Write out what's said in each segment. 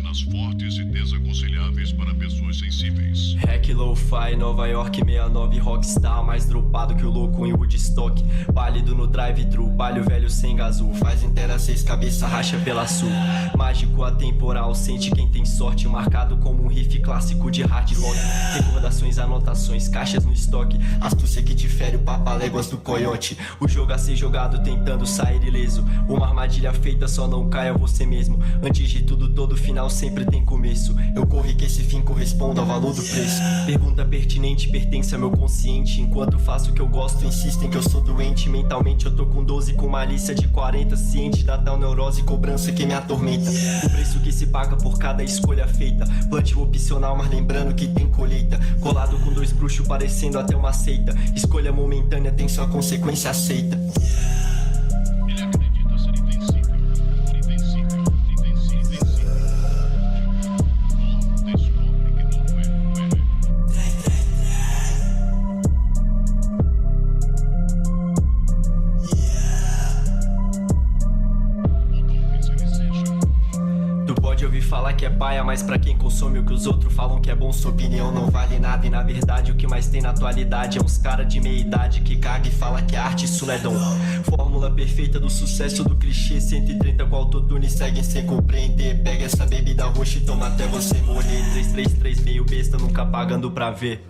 Rotinas fortes e desaconselháveis para pessoas sensíveis. Hack Lo-Fi, Nova York 69, Rockstar, mais dropado que o louco em Woodstock. Pálido no drive-thru, palho velho sem gazu, faz inteira 6 cabeça, racha pela sul. Mágico atemporal, sente quem tem sorte, marcado como um riff clássico de hard rock. Recordações, anotações, caixas no estoque, astúcia que difere o papaléguas do coiote. O jogo a ser jogado tentando sair ileso, uma armadilha feita, só não caia você mesmo. Antes de tudo, todo final sempre tem começo. Eu corro que esse fim corresponda ao valor do preço. Pergunta pertinente, pertence ao meu consciente. Enquanto faço o que eu gosto, insistem que eu sou doente. Mentalmente eu tô com 12, com malícia de 40. Ciente da tal neurose e cobrança que me atormenta. O preço que se paga por cada escolha feita. Plantio opcional, mas lembrando que tem colheita. Colado com 2 bruxos parecendo até uma seita. Escolha momentânea tem sua consequência aceita. Ele acredita ser invencível. Invencível, invencível, invencível. Descobre que não é. Tu pode ouvir falar que é paia, mas pra quem consome o que os outros falam que é bom, sua opinião não vale nada. E na verdade o que mais tem na atualidade é uns cara de meia idade que caga e fala que arte isso não é dom. Fórmula perfeita do sucesso do clichê, 130 com autotune seguem sem compreender. Pega essa bebida roxa e toma até você morrer. 333 meio besta, nunca pagando pra ver.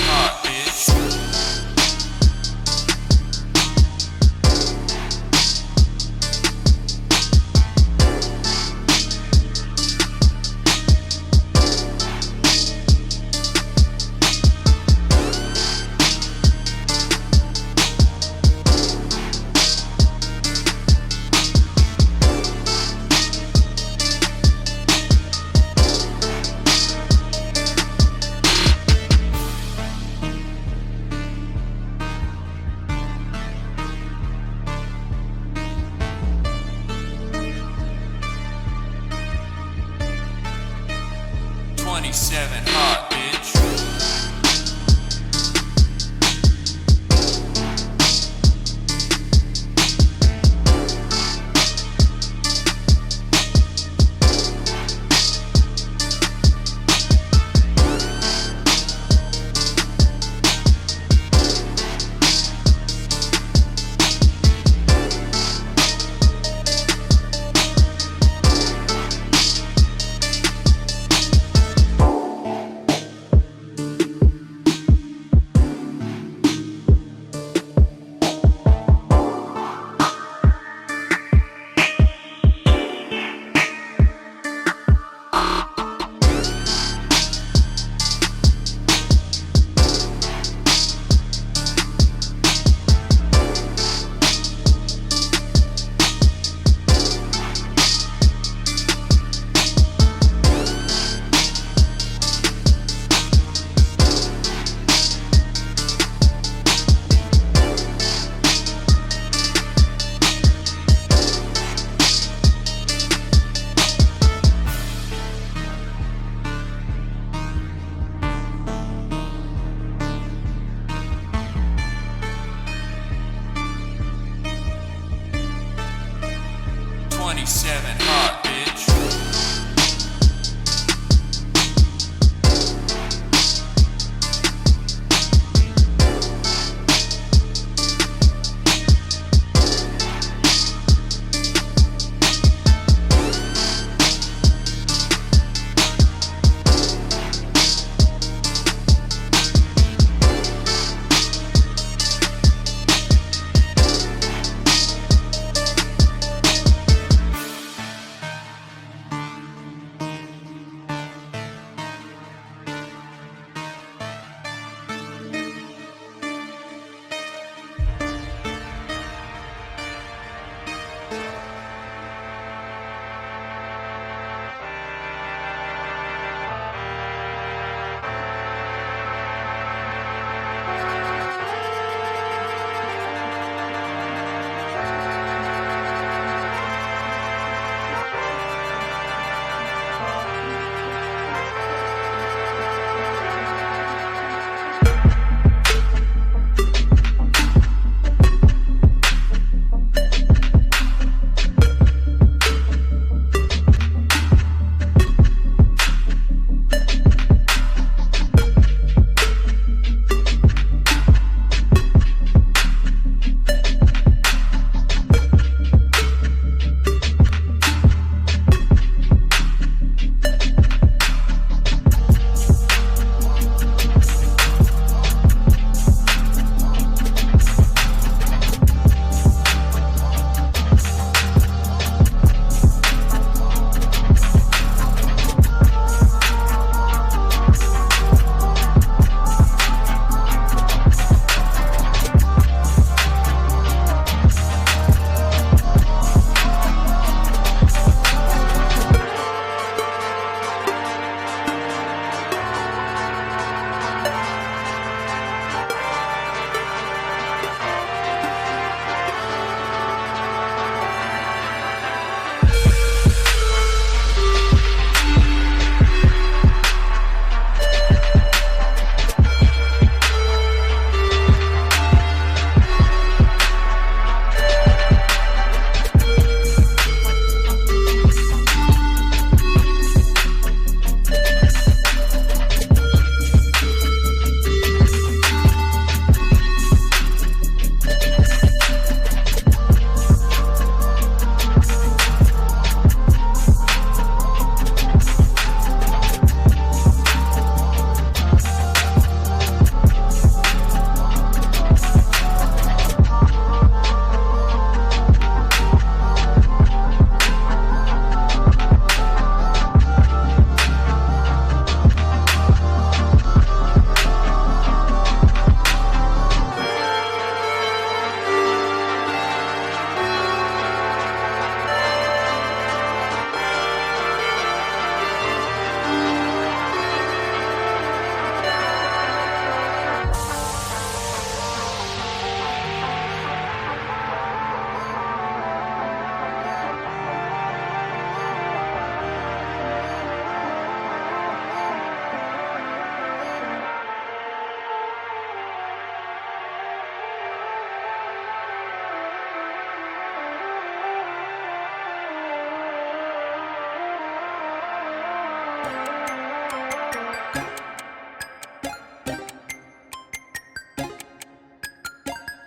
Hot, bitch. Hot, bitch. Hot, bitch.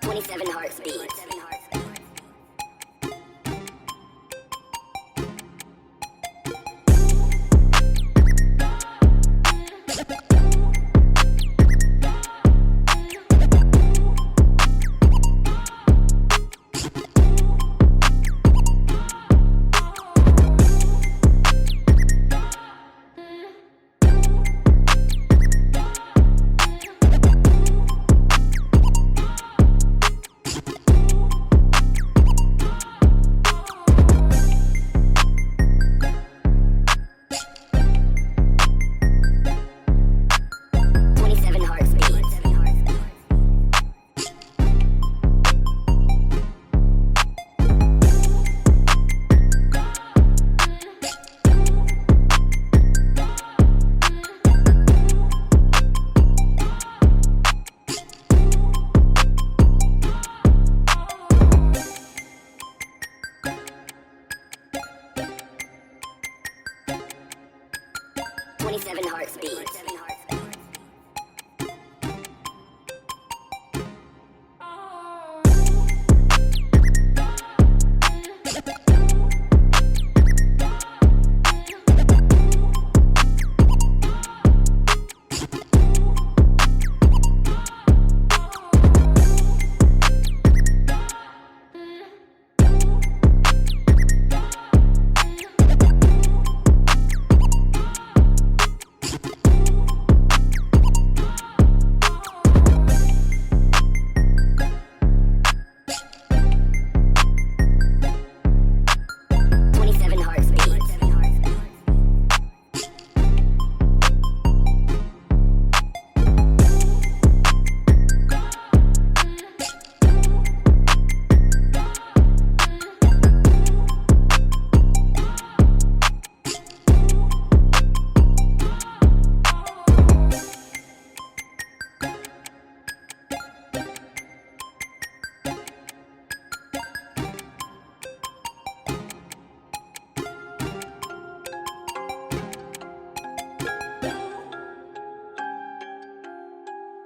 27 hearts beats. 27 hearts beats.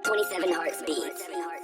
27 hearts beats.